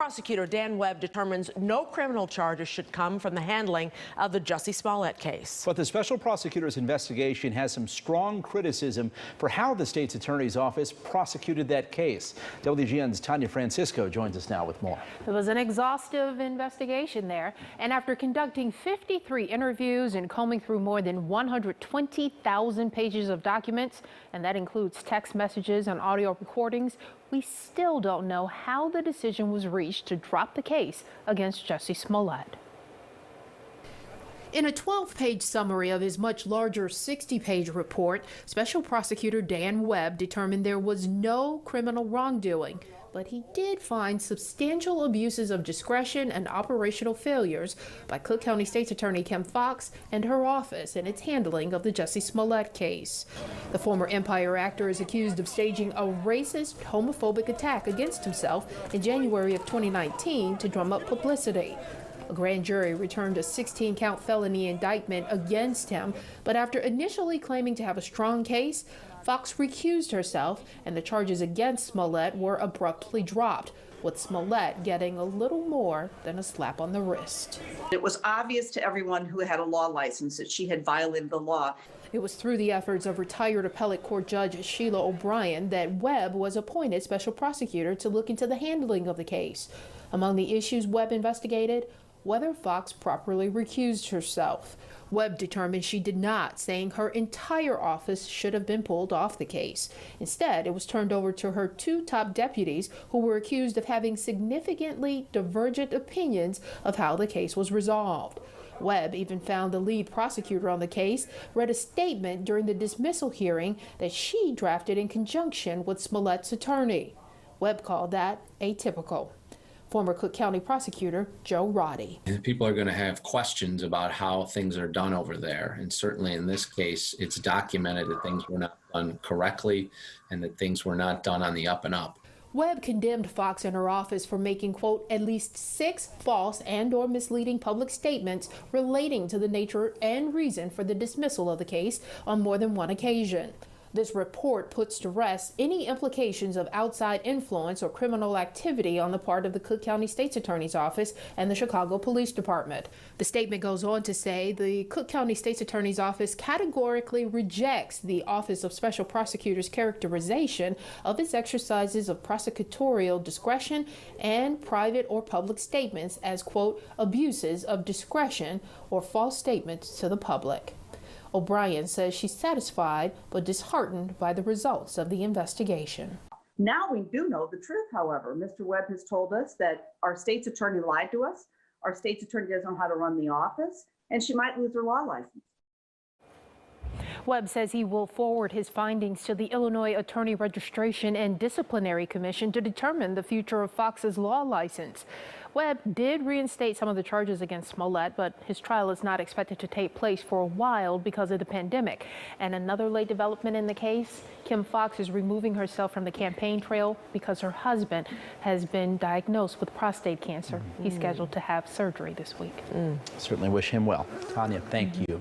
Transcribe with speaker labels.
Speaker 1: Prosecutor Dan Webb determines no criminal charges should come from the handling of the Jussie Smollett case.
Speaker 2: But the special prosecutor's investigation has some strong criticism for how the state's attorney's office prosecuted that case. WGN's Tanya Francisco joins us now with more.
Speaker 3: It was an exhaustive investigation there, and after conducting 53 interviews and combing through more than 120,000 pages of documents, and that includes text messages and audio recordings, we still don't know how the decision was reached to drop the case against Jussie Smollett. In a 12-page summary of his much larger 60-page report, Special Prosecutor Dan Webb determined there was no criminal wrongdoing, but he did find substantial abuses of discretion and operational failures by Cook County State's Attorney Kim Foxx and her office in its handling of the Jussie Smollett case. The former Empire actor is accused of staging a racist, homophobic attack against himself in January of 2019 to drum up publicity. A grand jury returned a 16-count felony indictment against him, but after initially claiming to have a strong case, Foxx recused herself, and the charges against Smollett were abruptly dropped, with Smollett getting a little more than a slap on the wrist.
Speaker 4: It was obvious to everyone who had a law license that she had violated the law.
Speaker 3: It was through the efforts of retired appellate court judge Sheila O'Brien that Webb was appointed special prosecutor to look into the handling of the case. Among the issues Webb investigated, whether Foxx properly recused herself. Webb determined she did not, saying her entire office should have been pulled off the case. Instead, it was turned over to her two top deputies, who were accused of having significantly divergent opinions of how the case was resolved. Webb even found the lead prosecutor on the case read a statement during the dismissal hearing that she drafted in conjunction with Smollett's attorney. Webb called that atypical. Former Cook County prosecutor Joe Roddy.
Speaker 5: People are going to have questions about how things are done over there. And certainly in this case, it's documented that things were not done correctly and that things were not done on the up and up.
Speaker 3: Webb condemned Foxx and her office for making, quote, at least 6 false and/or misleading public statements relating to the nature and reason for the dismissal of the case on more than one occasion. This report puts to rest any implications of outside influence or criminal activity on the part of the Cook County State's Attorney's Office and the Chicago Police Department. The statement goes on to say the Cook County State's Attorney's Office categorically rejects the Office of Special Prosecutor's characterization of its exercises of prosecutorial discretion and private or public statements as, quote, abuses of discretion or false statements to the public. O'Brien says she's satisfied but disheartened by the results of the investigation.
Speaker 4: Now we do know the truth, however. Mr. Webb has told us that our state's attorney lied to us, our state's attorney doesn't know how to run the office, and she might lose her law license.
Speaker 3: Webb says he will forward his findings to the Illinois Attorney Registration and Disciplinary Commission to determine the future of Foxx's law license. Webb did reinstate some of the charges against Smollett, but his trial is not expected to take place for a while because of the pandemic. And another late development in the case, Kim Foxx is removing herself from the campaign trail because her husband has been diagnosed with prostate cancer. He's scheduled to have surgery this week.
Speaker 2: Certainly wish him well. Tanya, thank you.